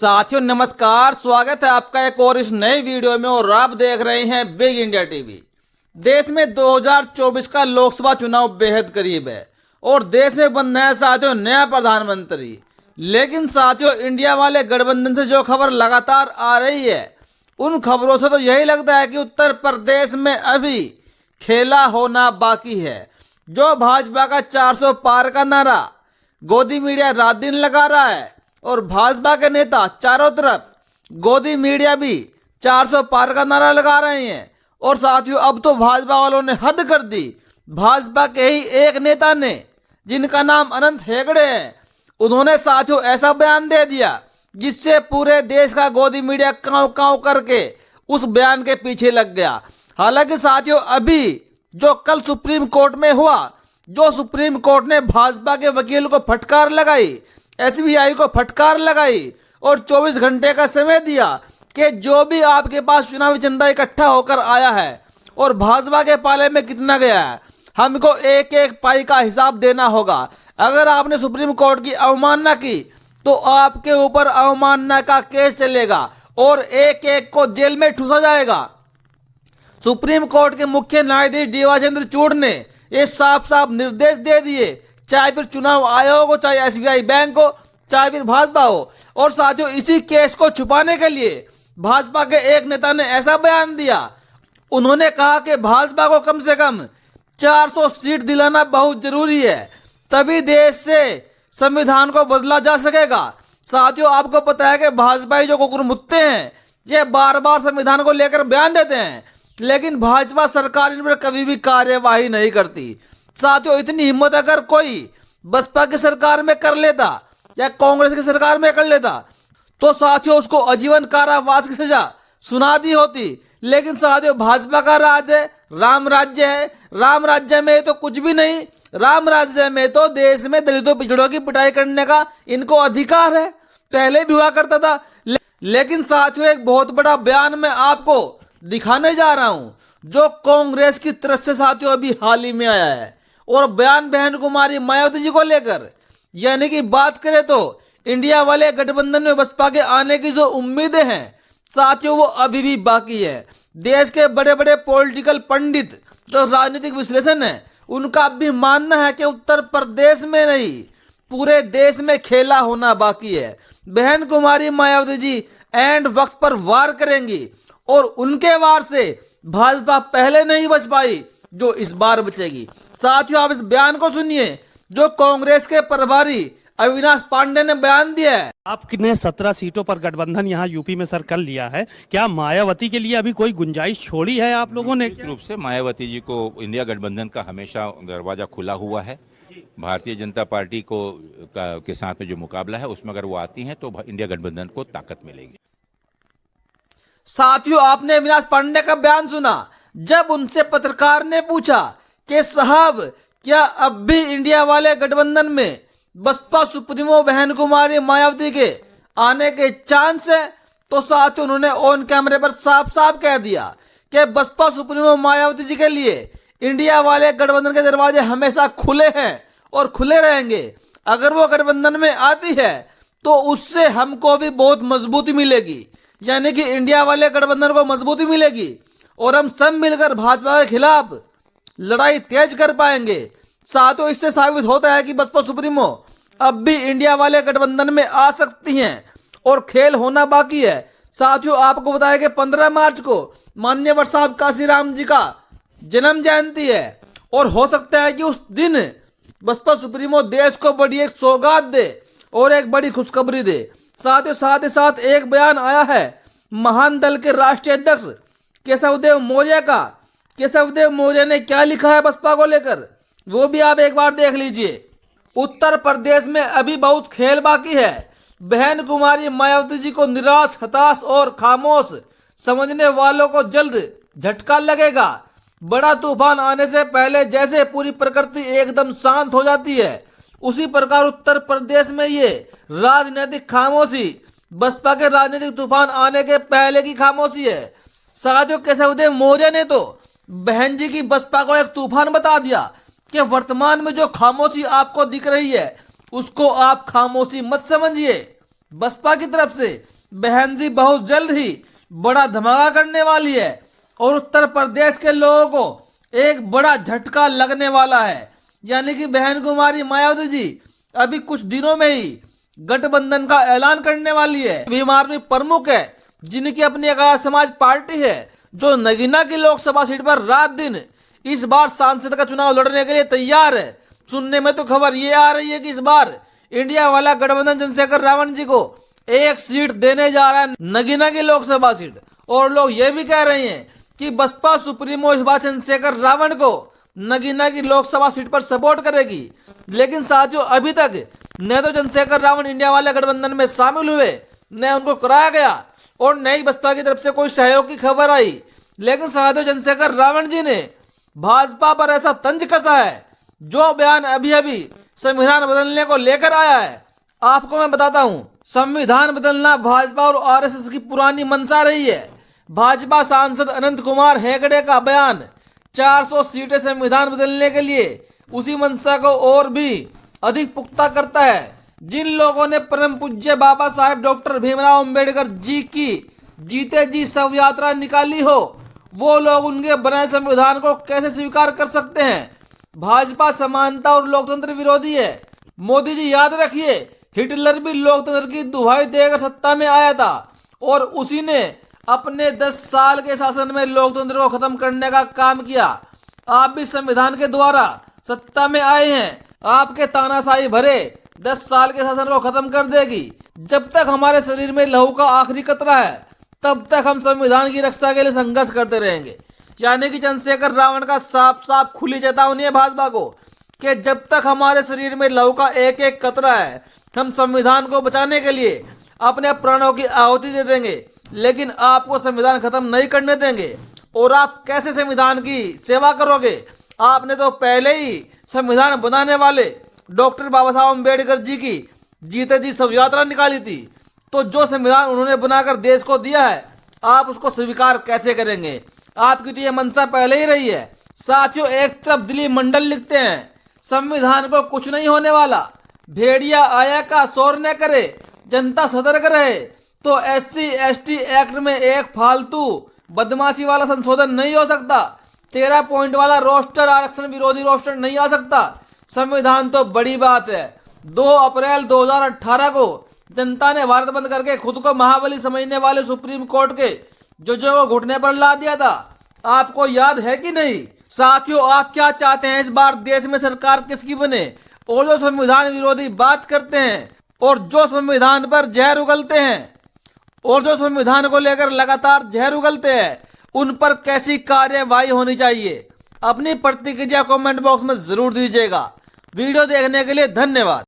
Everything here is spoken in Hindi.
साथियों नमस्कार, स्वागत है आपका एक और इस नए वीडियो में। और आप देख रहे हैं बिग इंडिया टीवी। देश में 2024 का लोकसभा चुनाव बेहद करीब है और देश में बनना है साथियों नया प्रधानमंत्री। लेकिन साथियों इंडिया वाले गठबंधन से जो खबर लगातार आ रही है उन खबरों से तो यही लगता है कि उत्तर प्रदेश में अभी खेला होना बाकी है। जो भाजपा का 400 पार का नारा गोदी मीडिया रात दिन लगा रहा है और भाजपा के नेता चारों तरफ गोदी मीडिया भी 400 पार का नारा लगा रहे हैं। और साथियों अब तो भाजपा वालों ने हद कर दी। भाजपा के ही एक नेता ने, जिनका नाम अनंत हेगड़े है, उन्होंने साथियों ऐसा बयान दे दिया जिससे पूरे देश का गोदी मीडिया कांव कांव करके उस बयान के पीछे लग गया। हालांकि साथियों अभी जो कल सुप्रीम कोर्ट में हुआ, जो सुप्रीम कोर्ट ने भाजपा के वकील को फटकार लगाई, एसबीआई को फटकार लगाई और 24 घंटे का समय दिया कि जो भी आपके पास चुनावी चंदा इकट्ठा होकर आया है और भाजपा के पाले में कितना गया है, हमको एक एक पाई का हिसाब देना होगा। अगर आपने सुप्रीम कोर्ट की अवमानना की तो आपके ऊपर अवमानना का केस चलेगा और एक एक को जेल में ठूसा जाएगा। सुप्रीम कोर्ट के मुख्य न्यायाधीश डीवाई चूड़ ने ये साफ साफ निर्देश दे दिए, चाहे फिर चुनाव आयोग हो, चाहे एसबीआई बैंक हो, चाहे फिर भाजपा हो। और साथियों इसी केस को छुपाने के लिए भाजपा के एक नेता ने ऐसा बयान दिया। उन्होंने कहा कि भाजपा को कम से कम 400 सीट दिलाना बहुत जरूरी है, तभी देश से संविधान को बदला जा सकेगा। साथियों आपको पता है कि भाजपा जो कुकुरमुत्ते हैं ये बार बार संविधान को लेकर बयान देते हैं, लेकिन भाजपा सरकार इन पर कभी भी कार्यवाही नहीं करती। साथियों इतनी हिम्मत अगर कोई बसपा की सरकार में कर लेता या कांग्रेस की सरकार में कर लेता तो साथियों उसको आजीवन कारावास की सजा सुना दी होती। लेकिन साथियों भाजपा का राज है, राम राज्य है। राम राज्य में तो कुछ भी नहीं, राम राज्य में तो देश में दलितों पिछड़ों की पिटाई करने का इनको अधिकार है, पहले भी हुआ करता था। लेकिन साथियों एक बहुत बड़ा बयान मैं आपको दिखाने जा रहा हूं जो कांग्रेस की तरफ से साथियों अभी हाल ही में आया है। और बयान बहन कुमारी मायावती जी को लेकर, यानी कि बात करें तो इंडिया वाले गठबंधन में बसपा के आने की जो उम्मीदें हैं साथियों वो अभी भी बाकी है। देश के बड़े बड़े पॉलिटिकल पंडित जो राजनीतिक विश्लेषण है उनका भी मानना है कि उत्तर प्रदेश में नहीं पूरे देश में खेला होना बाकी है। बहन कुमारी मायावती जी एंड वक्त पर वार करेंगी और उनके वार से भाजपा पहले नहीं बच पाई जो इस बार बचेगी। साथियों आप इस बयान को सुनिए जो कांग्रेस के प्रभारी अविनाश पांडे ने बयान दिया है। आपने 17 सीटों पर गठबंधन यहाँ यूपी में सर कर लिया है, क्या मायावती के लिए अभी कोई गुंजाइश छोड़ी है आप लोगों ने? निश्चित रूप से मायावती जी को इंडिया गठबंधन का हमेशा दरवाजा खुला हुआ है। भारतीय जनता पार्टी के साथ में जो मुकाबला है उसमें अगर वो आती हैं तो इंडिया गठबंधन को ताकत मिलेगी। साथियों आपने अविनाश पांडे का बयान सुना जब उनसे पत्रकार ने पूछा कि साहब क्या अब भी इंडिया वाले गठबंधन में बसपा सुप्रीमो बहन कुमारी मायावती के आने के चांस है, तो साथियों उन्होंने ऑन कैमरे पर साफ साफ कह दिया कि बसपा सुप्रीमो मायावती जी के लिए इंडिया वाले गठबंधन के दरवाजे हमेशा खुले हैं और खुले रहेंगे। अगर वो गठबंधन में आती है तो उससे हमको भी बहुत मजबूती मिलेगी, यानी कि इंडिया वाले गठबंधन को मजबूती मिलेगी और हम सब मिलकर भाजपा के खिलाफ लड़ाई तेज कर पाएंगे। साथियों इससे साबित होता है कि बसपा सुप्रीमो अब भी इंडिया वाले गठबंधन में आ सकती हैं और खेल होना बाकी है। साथियों आपको बताया कि 15 मार्च को माननीय प्रसाद काशीराम जी का जन्म जयंती है और हो सकता है कि उस दिन बसपा सुप्रीमो देश को बड़ी एक सौगात दे और एक बड़ी खुशखबरी दे। साथियों साथ ही साथ एक बयान आया है महान दल के राष्ट्रीय अध्यक्ष केशवदेव मौर्य का। केशवदेव मौर्य ने क्या लिखा है बसपा को लेकर वो भी आप एक बार देख लीजिए। उत्तर प्रदेश में अभी बहुत खेल बाकी है। बहन कुमारी मायावती जी को निराश, हताश और खामोश समझने वालों को जल्द झटका लगेगा। बड़ा तूफान आने से पहले जैसे पूरी प्रकृति एकदम शांत हो जाती है उसी प्रकार उत्तर प्रदेश में ये राजनीतिक खामोशी बसपा के राजनीतिक तूफान आने के पहले की खामोशी है। साथियों केशवदेव मौर्य ने तो बहन जी की बसपा को एक तूफान बता दिया कि वर्तमान में जो खामोशी आपको दिख रही है उसको आप खामोशी मत समझिए, बसपा की तरफ से बहन जी बहुत जल्द ही बड़ा धमाका करने वाली है और उत्तर प्रदेश के लोगों को एक बड़ा झटका लगने वाला है। यानी कि बहन कुमारी मायावती जी अभी कुछ दिनों में ही गठबंधन का ऐलान करने वाली है। बीमार प्रमुख है जिनकी अपनी आर्य समाज पार्टी है, जो नगीना की लोकसभा सीट पर रात दिन इस बार सांसद का चुनाव लड़ने के लिए तैयार है। सुनने में तो खबर ये आ रही है कि इस बार इंडिया वाला गठबंधन चंद्रशेखर रावण जी को एक सीट देने जा रहा है, नगीना की लोकसभा सीट। और लोग ये भी कह रहे हैं कि बसपा सुप्रीमो इस बार चंद्रशेखर रावण को नगीना की लोकसभा सीट पर सपोर्ट करेगी। लेकिन साथियों, अभी तक न तो चंद्रशेखर रावण इंडिया वाले गठबंधन में शामिल हुए, न उनको कराया गया और न ही बसपा की तरफ से कोई सहयोग की खबर आई। लेकिन साथियों, चंद्रशेखर रावण जी ने भाजपा पर ऐसा तंज कसा है, जो बयान अभी अभी संविधान बदलने को लेकर आया है, आपको मैं बताता हूं। संविधान बदलना भाजपा और आरएसएस की पुरानी मंशा रही है। भाजपा सांसद अनंत कुमार हेगड़े का बयान 400 सीटें संविधान बदलने के लिए उसी मंशा को और भी अधिक पुख्ता करता है। जिन लोगों ने परम पूज्य बाबा साहेब डॉक्टर भीमराव अंबेडकर जी की जीते जी शव यात्रा निकाली हो, वो लोग उनके बनाए संविधान को कैसे स्वीकार कर सकते हैं। भाजपा समानता और लोकतंत्र विरोधी है। मोदी जी याद रखिए, हिटलर भी लोकतंत्र की दुहाई देकर सत्ता में आया था और उसी ने अपने 10 साल के शासन में लोकतंत्र को खत्म करने का काम किया। आप भी संविधान के द्वारा सत्ता में आए हैं, आपके तानाशाही भरे 10 साल के शासन को खत्म कर देगी। जब तक हमारे शरीर में लहू का आखिरी कतरा है, तब तक हम संविधान की रक्षा के लिए संघर्ष करते रहेंगे। यानी कि चंद्रशेखर रावण का साफ साफ खुली चेतावनी है भाजपा को कि जब तक हमारे शरीर में लहू का एक एक कतरा है, हम संविधान को बचाने के लिए अपने प्राणों की आहुति दे देंगे, लेकिन आपको संविधान खत्म नहीं करने देंगे। और आप कैसे संविधान की सेवा करोगे? आपने तो पहले ही संविधान बनाने वाले डॉक्टर बाबा साहब अम्बेडकर जी की जीते जी शव यात्रा निकाली थी, तो जो संविधान उन्होंने बनाकर देश को दिया है, आप उसको स्वीकार कैसे करेंगे? आपकी तो ये मंशा पहले ही रही है। साथियों, एक तरफ दिलीप मंडल लिखते हैं, संविधान को कुछ नहीं होने वाला, भेड़िया आया का शोर न करे, जनता सतर्क रहे, तो SC/ST एक्ट में एक फालतू बदमाशी वाला संशोधन नहीं हो सकता। 13 पॉइंट वाला रोस्टर, आरक्षण विरोधी रोस्टर नहीं आ सकता। संविधान तो बड़ी बात है। 2 अप्रैल 2018 को जनता ने भारत बंद करके खुद को महाबली समझने वाले सुप्रीम कोर्ट के जजों को घुटने पर ला दिया था। आपको याद है कि नहीं? साथियों, आप क्या चाहते हैं इस बार देश में सरकार किसकी बने? और जो संविधान विरोधी बात करते हैं और जो संविधान पर जहर उगलते हैं और जो संविधान को लेकर लगातार जहर उगलते हैं, उन पर कैसी कार्यवाही होनी चाहिए? अपनी प्रतिक्रिया कमेंट बॉक्स में जरूर दीजिएगा। वीडियो देखने के लिए धन्यवाद।